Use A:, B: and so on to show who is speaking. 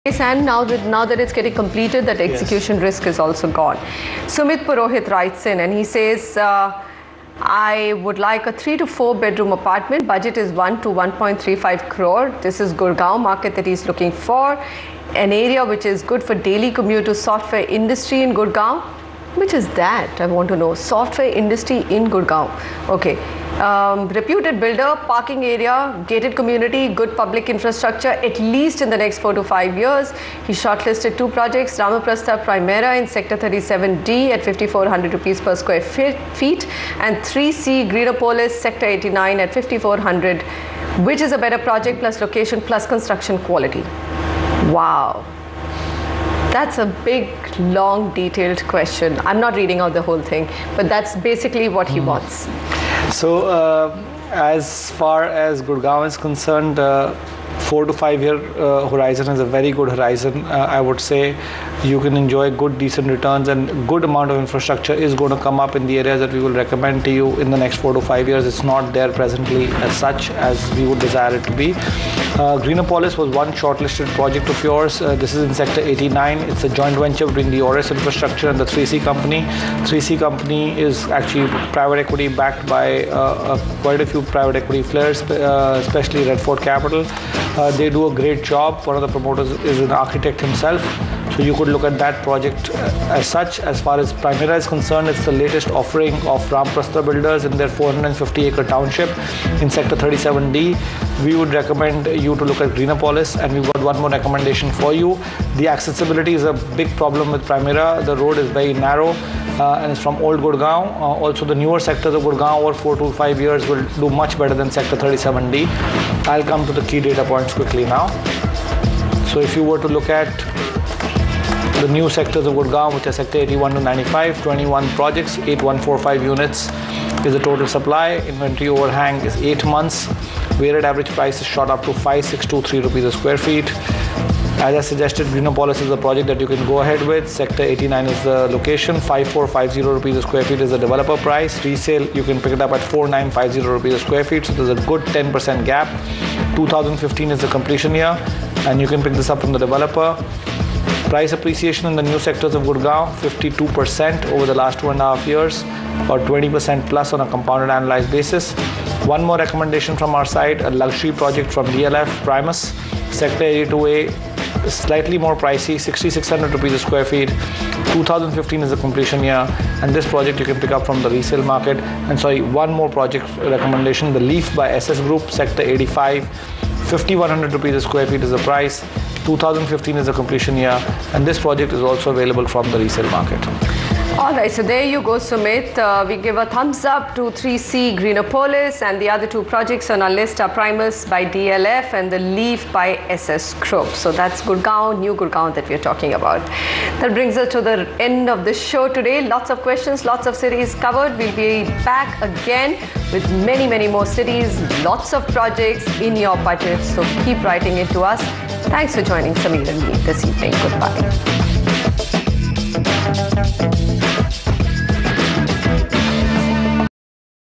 A: And now that it's getting completed, that execution risk is also gone. Sumit Purohit writes in and he says, I would like a 3 to 4 bedroom apartment. Budget is 1 to 1.35 crore. This is Gurgaon market that he's looking for. An area which is good for daily commute to software industry in Gurgaon. Which is that? I want to know. Software industry in Gurgaon. Okay. Reputed builder, parking area, gated community, good public infrastructure, at least in the next 4 to 5 years. He shortlisted 2 projects, Ramaprastha Primera in Sector 37D at 5,400 rupees per square feet and 3C Greenopolis Sector 89 at 5,400, which is a better project plus location plus construction quality. Wow. That's a big, long, detailed question. I'm not reading out the whole thing, but that's basically what he wants.
B: So, as far as Gurgaon is concerned, 4 to 5 year horizon is a very good horizon. I would say you can enjoy good, decent returns, and good amount of infrastructure is going to come up in the areas that we will recommend to you in the next 4 to 5 years. It's not there presently as such as we would desire it to be. Greenopolis was one shortlisted project of yours. This is in Sector 89. It's a joint venture between the Auris Infrastructure and the 3C company. 3C company is actually private equity backed by quite a few private equity players, especially Red Fort Capital. They do a great job. One of the promoters is an architect himself. So you could look at that project as such. As far as Primera is concerned, it's the latest offering of Ramaprastha Builders in their 450-acre township in Sector 37D. We would recommend you to look at Greenopolis, and we've got one more recommendation for you. The accessibility is a big problem with Primera. The road is very narrow and it's from Old Gurgaon. Also, the newer sectors of Gurgaon over 4 to 5 years will do much better than Sector 37D. I'll come to the key data points quickly now. So if you were to look at the new sectors of Gurgaon, which are Sector 81 to 95, 21 projects, 8145 units is the total supply. Inventory overhang is 8 months. Weighted average price is shot up to 5623 rupees a square feet. As I suggested, Greenopolis is the project that you can go ahead with. Sector 89 is the location. 5450 rupees a square feet is the developer price. Resale, you can pick it up at 4950 rupees a square feet. So there's a good 10% gap. 2015 is the completion year, and you can pick this up from the developer. Price appreciation in the new sectors of Gurgaon, 52% over the last 2.5 years, or 20% plus on a compounded annualized basis. One more recommendation from our side, a luxury project from DLF, Primus, Sector 82A, slightly more pricey, 6,600 rupees a square feet. 2015 is the completion year, and this project you can pick up from the resale market. And sorry, one more project recommendation, the Leaf by SS Group, Sector 85, 5,100 rupees a square feet is the price. 2015 is the completion year, and this project is also available from the resale market.
A: All right, so there you go, Sumit. We give a thumbs up to 3C Greenopolis, and the other 2 projects on our list are Primus by DLF and the Leaf by SS Group. So that's Gurgaon, new Gurgaon that we're talking about. That brings us to the end of the show today. Lots of questions, lots of cities covered. We'll be back again with many, many more cities, lots of projects in your budget. So keep writing it to us. Thanks for joining Sameer and me this evening. Goodbye.